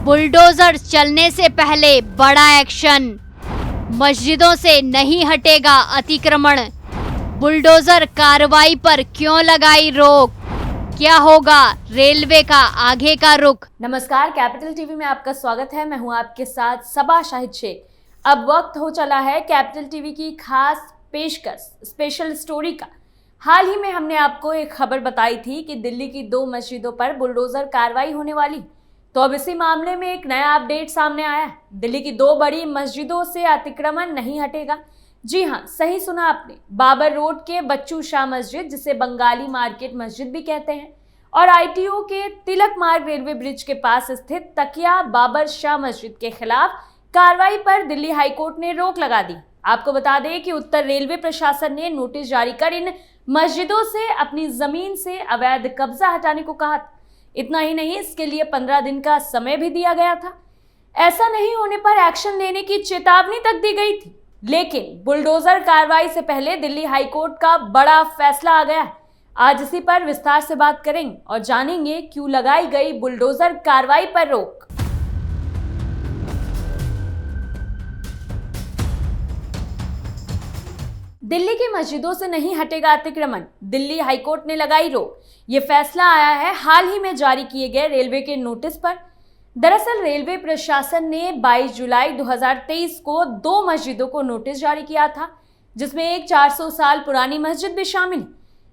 Bulldozer चलने से पहले बड़ा एक्शन। मस्जिदों से नहीं हटेगा अतिक्रमण। बुलडोजर कार्रवाई पर क्यों लगाई रोक? क्या होगा रेलवे का आगे का रुख? नमस्कार, कैपिटल टीवी में आपका स्वागत है। मैं हूं आपके साथ सबा शाहिद शेख। अब वक्त हो चला है कैपिटल टीवी की खास पेशकश स्पेशल स्टोरी का। हाल ही में हमने आपको एक खबर बताई थी कि दिल्ली की 2 मस्जिदों पर बुलडोजर कार्रवाई होने वाली। तो अब इसी मामले में एक नया अपडेट सामने आया है। दिल्ली की 2 बड़ी मस्जिदों से अतिक्रमण नहीं हटेगा। जी हाँ, सही सुना आपने। बाबर रोड के बच्चू शाह मस्जिद, जिसे बंगाली मार्केट मस्जिद भी कहते हैं, और आईटीओ के तिलक मार्ग रेलवे ब्रिज के पास स्थित तकिया बाबर शाह मस्जिद के खिलाफ कार्रवाई पर दिल्ली हाईकोर्ट ने रोक लगा दी। आपको बता दें कि उत्तर रेलवे प्रशासन ने नोटिस जारी कर इन मस्जिदों से अपनी जमीन से अवैध कब्जा हटाने को कहा था। इतना ही नहीं, इसके लिए 15 दिन का समय भी दिया गया था। ऐसा नहीं होने पर एक्शन लेने की चेतावनी तक दी गई थी। लेकिन बुलडोजर कार्रवाई से पहले दिल्ली हाईकोर्ट का बड़ा फैसला आ गया है। आज इसी पर विस्तार से बात करेंगे और जानेंगे क्यों लगाई गई बुलडोजर कार्रवाई पर रोक। दिल्ली की मस्जिदों से नहीं हटेगा अतिक्रमण, दिल्ली हाईकोर्ट ने लगाई रोक। ये फैसला आया है हाल ही में जारी किए गए रेलवे के नोटिस पर। दरअसल रेलवे प्रशासन ने 22 जुलाई 2023 को 2 मस्जिदों को नोटिस जारी किया था, जिसमें एक 400 साल पुरानी मस्जिद भी शामिल है।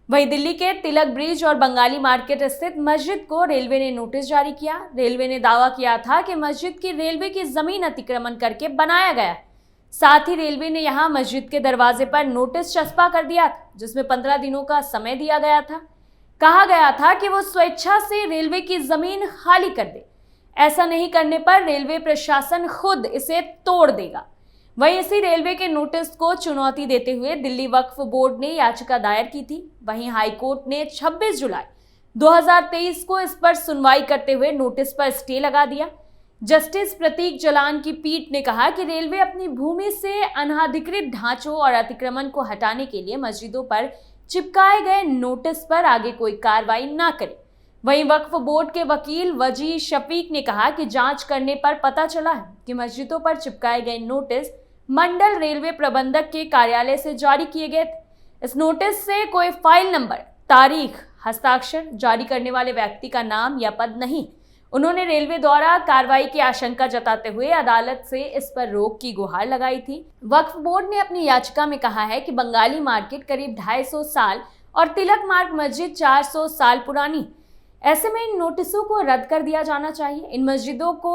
वहीं दिल्ली के तिलक ब्रिज और बंगाली मार्केट स्थित मस्जिद को रेलवे ने नोटिस जारी किया। रेलवे ने दावा किया था कि मस्जिद की रेलवे की जमीन अतिक्रमण करके बनाया गया है। साथ ही रेलवे ने यहां मस्जिद के दरवाजे पर नोटिस चस्पा कर दिया था, जिसमें 15 दिनों का समय दिया गया था। कहा गया था कि वो स्वेच्छा से रेलवे की जमीन खाली कर दे। ऐसा नहीं करने पर रेलवे प्रशासन खुद इसे तोड़ देगा। वहीं इसी रेलवे के नोटिस को चुनौती देते हुए दिल्ली वक्फ बोर्ड ने याचिका दायर की थी। वहीं हाईकोर्ट ने 26 जुलाई 2023 को इस पर सुनवाई करते हुए नोटिस पर स्टे लगा दिया। जस्टिस प्रतीक जलान की पीठ ने कहा कि रेलवे अपनी भूमि से अनाधिकृत ढांचों और अतिक्रमण को हटाने के लिए मस्जिदों पर चिपकाए गए नोटिस पर आगे कोई कार्रवाई ना करे। वहीं वक्फ बोर्ड के वकील वजी शफीक ने कहा कि जांच करने पर पता चला है कि मस्जिदों पर चिपकाए गए नोटिस मंडल रेलवे प्रबंधक के कार्यालय से जारी किए गए थे। इस नोटिस से कोई फाइल नंबर, तारीख, हस्ताक्षर, जारी करने वाले व्यक्ति का नाम या पद नहीं। उन्होंने रेलवे द्वारा कार्रवाई की आशंका जताते हुए अदालत से इस पर रोक की गुहार लगाई थी। वक्फ बोर्ड ने अपनी याचिका में कहा है कि बंगाली मार्केट करीब 250 साल और तिलक मार्ग मस्जिद 400 साल पुरानी। ऐसे में इन नोटिसों को रद्द कर दिया जाना चाहिए। इन मस्जिदों को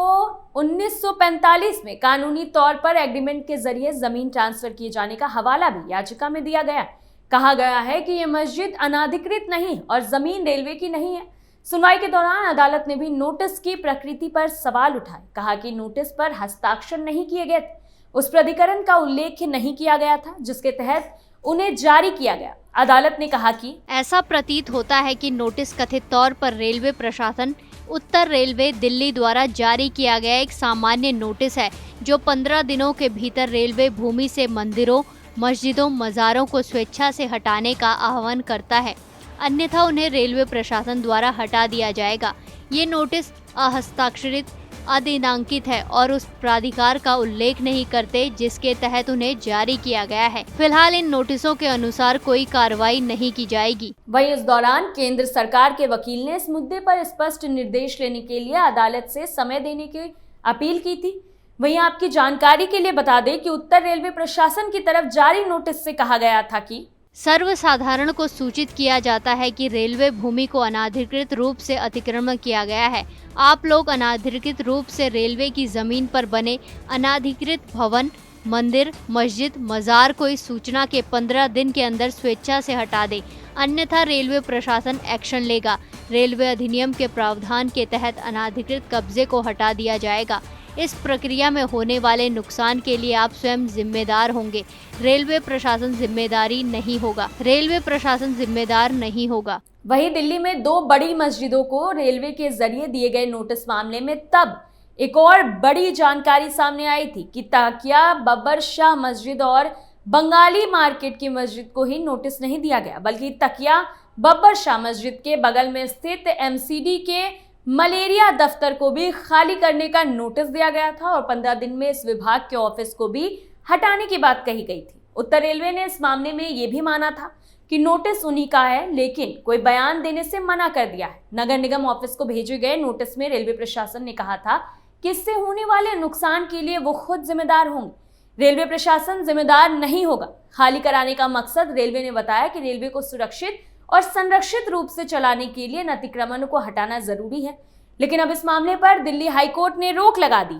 1945 में कानूनी तौर पर एग्रीमेंट के जरिए जमीन ट्रांसफर किए जाने का हवाला भी याचिका में दिया गया। कहा गया है कि यह मस्जिद अनाधिकृत नहीं और जमीन रेलवे की नहीं है। सुनवाई के दौरान अदालत ने भी नोटिस की प्रकृति पर सवाल उठाए। कहा कि नोटिस पर हस्ताक्षर नहीं किए गए थे, उस प्राधिकरण का उल्लेख नहीं किया गया था जिसके तहत उन्हें जारी किया गया। अदालत ने कहा कि ऐसा प्रतीत होता है कि नोटिस कथित तौर पर रेलवे प्रशासन उत्तर रेलवे दिल्ली द्वारा जारी किया गया एक सामान्य नोटिस है, जो 15 दिनों के भीतर रेलवे भूमि से मंदिरों, मस्जिदों, मज़ारों को स्वेच्छा से हटाने का आह्वान करता है, अन्यथा उन्हें रेलवे प्रशासन द्वारा हटा दिया जाएगा। ये नोटिस अहस्ताक्षरित, अदिनांकित है और उस प्राधिकार का उल्लेख नहीं करते जिसके तहत उन्हें जारी किया गया है। फिलहाल इन नोटिसों के अनुसार कोई कार्रवाई नहीं की जाएगी। वहीं इस दौरान केंद्र सरकार के वकील ने इस मुद्दे पर स्पष्ट निर्देश लेने के लिए अदालत से समय देने की अपील की थी। वहीं आपकी जानकारी के लिए बता दें कि उत्तर रेलवे प्रशासन की तरफ जारी नोटिस से कहा गया था कि सर्वसाधारण को सूचित किया जाता है कि रेलवे भूमि को अनाधिकृत रूप से अतिक्रमण किया गया है। आप लोग अनाधिकृत रूप से रेलवे की जमीन पर बने अनाधिकृत भवन, मंदिर, मस्जिद, मजार को इस सूचना के 15 दिन के अंदर स्वेच्छा से हटा दे, अन्यथा रेलवे प्रशासन एक्शन लेगा। रेलवे अधिनियम के प्रावधान के तहत अनाधिकृत कब्जे को हटा दिया जाएगा। इस प्रक्रिया में होने वाले नुकसान के लिए आप स्वयं जिम्मेदार होंगे। रेलवे प्रशासन जिम्मेदारी नहीं होगा। रेलवे प्रशासन जिम्मेदार नहीं होगा। वहीं दिल्ली में 2 बड़ी मस्जिदों को रेलवे के जरिए दिए गए नोटिस मामले में तब एक और बड़ी जानकारी सामने आई थी कि तकिया बाबर शाह मस्जिद और बंगाली मार्केट की मस्जिद को ही नोटिस नहीं दिया गया, बल्कि तकिया बाबर शाह मस्जिद के बगल में स्थित एमसीडी के मलेरिया दफ्तर को भी खाली करने का नोटिस दिया गया था और 15 दिन में इस विभाग के ऑफिस को भी हटाने की बात कही गई थी। उत्तर रेलवे ने इस मामले में यह भी माना था कि नोटिस उन्हीं का है, लेकिन कोई बयान देने से मना कर दिया है। नगर निगम ऑफिस को भेजे गए नोटिस में रेलवे प्रशासन ने कहा था कि इससे होने वाले नुकसान के लिए वो खुद जिम्मेदार होंगे, रेलवे प्रशासन जिम्मेदार नहीं होगा। खाली कराने का मकसद रेलवे ने बताया कि रेलवे को सुरक्षित और संरक्षित रूप से चलाने के लिए अतिक्रमण को हटाना जरूरी है, लेकिन अब इस मामले पर दिल्ली हाईकोर्ट ने रोक लगा दी।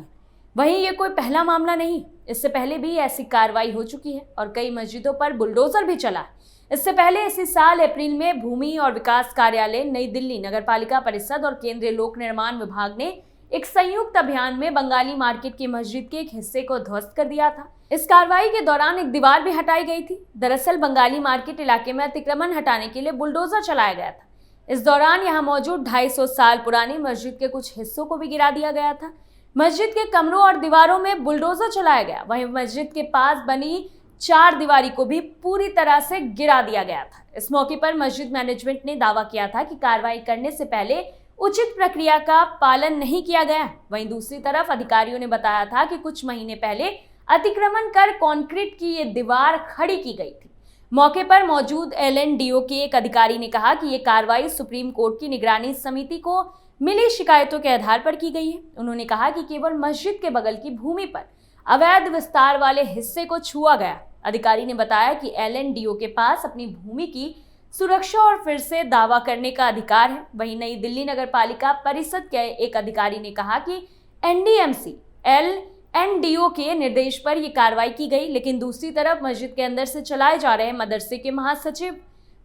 वहीं ये कोई पहला मामला नहीं, इससे पहले भी ऐसी कार्रवाई हो चुकी है और कई मस्जिदों पर बुलडोजर भी चला है। इससे पहले इसी साल अप्रैल में भूमि और विकास कार्यालय, नई दिल्ली नगरपालिका परिषद और केंद्रीय लोक निर्माण विभाग ने एक संयुक्त अभियान में बंगाली मार्केट की मस्जिद के एक हिस्से को ध्वस्त कर दिया था। इस कार्रवाई के दौरान एक दीवार भी हटाई गई थी। दरअसल बंगाली मार्केट इलाके में अतिक्रमण हटाने के लिए बुलडोजर चलाया गया था। इस दौरान यहां मौजूद 250 साल पुरानी मस्जिद के कुछ हिस्सों को भी गिरा दिया गया था। मस्जिद के कमरों और दीवारों में बुलडोजर चलाया गया। वहीं मस्जिद के पास बनी 4 दीवारी को भी पूरी तरह से गिरा दिया गया था। इस मौके पर मस्जिद मैनेजमेंट ने दावा किया था कि कार्रवाई करने से पहले उचित प्रक्रिया का पालन नहीं किया गया। वहीं दूसरी तरफ अधिकारियों ने बताया था कि कुछ महीने पहले अतिक्रमण कर कंक्रीट की ये दीवार खड़ी की गई थी। मौके पर मौजूद LNDO के एक अधिकारी ने कहा कि ये कार्रवाई सुप्रीम कोर्ट की निगरानी समिति को मिली शिकायतों के आधार पर की गई है। उन्होंने कहा कि केवल मस्जिद के बगल की भूमि पर अवैध विस्तार वाले हिस्से को छुआ गया। अधिकारी ने बताया कि LNDO के पास अपनी भूमि की सुरक्षा और फिर से दावा करने का अधिकार है। वहीं नई दिल्ली नगरपालिका परिषद के एक अधिकारी ने कहा कि NDMC LNDO के निर्देश पर यह कार्रवाई की गई, लेकिन दूसरी तरफ मस्जिद के अंदर से चलाए जा रहे मदरसे के महासचिव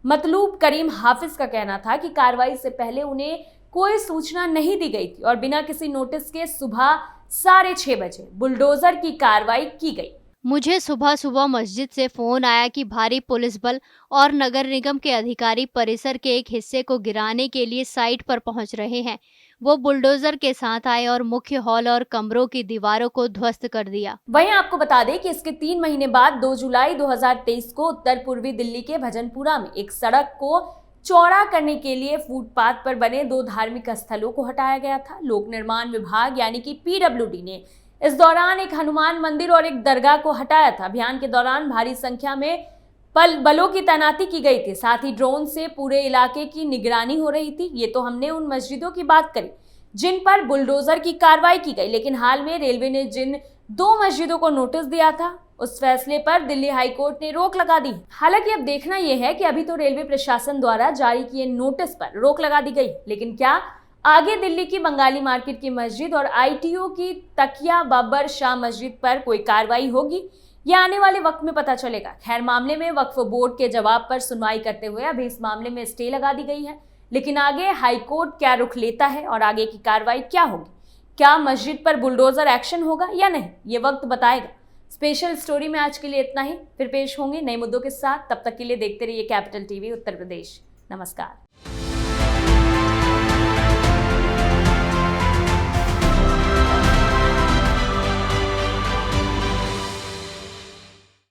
मतलूब करीम हाफिज का कहना था कि कार्रवाई से पहले उन्हें कोई सूचना नहीं दी गई थी और बिना किसी नोटिस के सुबह 6:30 बजे बुलडोजर की कार्रवाई की गई। मुझे सुबह सुबह मस्जिद से फोन आया कि भारी पुलिस बल और नगर निगम के अधिकारी परिसर के एक हिस्से को गिराने के लिए साइट पर पहुंच रहे हैं। वो बुलडोजर के साथ आए और मुख्य हॉल और कमरों की दीवारों को ध्वस्त कर दिया। वहीं आपको बता दें कि इसके 3 महीने बाद 2 जुलाई 2023 को उत्तर पूर्वी दिल्ली के भजनपुरा में एक सड़क को चौड़ा करने के लिए फुटपाथ पर बने 2 धार्मिक स्थलों को हटाया गया था। लोक निर्माण विभाग यानी कि PWD ने इस दौरान एक हनुमान मंदिर और एक दरगाह को हटाया था। अभियान के दौरान भारी संख्या में बलों की तैनाती की गई थी, साथ ही ड्रोन से पूरे इलाके की निगरानी हो रही थी। ये तो हमने उन मस्जिदों की बात करी जिन पर बुलडोजर की कार्रवाई की गई, लेकिन हाल में रेलवे ने जिन 2 मस्जिदों को नोटिस दिया था उस फैसले पर दिल्ली हाईकोर्ट ने रोक लगा दी। हालांकि अब देखना यह है कि अभी तो रेलवे प्रशासन द्वारा जारी किए नोटिस पर रोक लगा दी गई, लेकिन क्या आगे दिल्ली की बंगाली मार्केट की मस्जिद और ITO की तकिया बाबर शाह मस्जिद पर कोई कार्रवाई होगी? ये आने वाले वक्त में पता चलेगा। खैर, मामले में वक्फ बोर्ड के जवाब पर सुनवाई करते हुए अभी इस मामले में स्टे लगा दी गई है, लेकिन आगे हाईकोर्ट क्या रुख लेता है और आगे की कार्रवाई क्या होगी, क्या मस्जिद पर बुलडोजर एक्शन होगा या नहीं, ये वक्त बताएगा। स्पेशल स्टोरी में आज के लिए इतना ही, फिर पेश होंगे नए मुद्दों के साथ। तब तक के लिए देखते रहिए कैपिटल TV उत्तर प्रदेश। नमस्कार।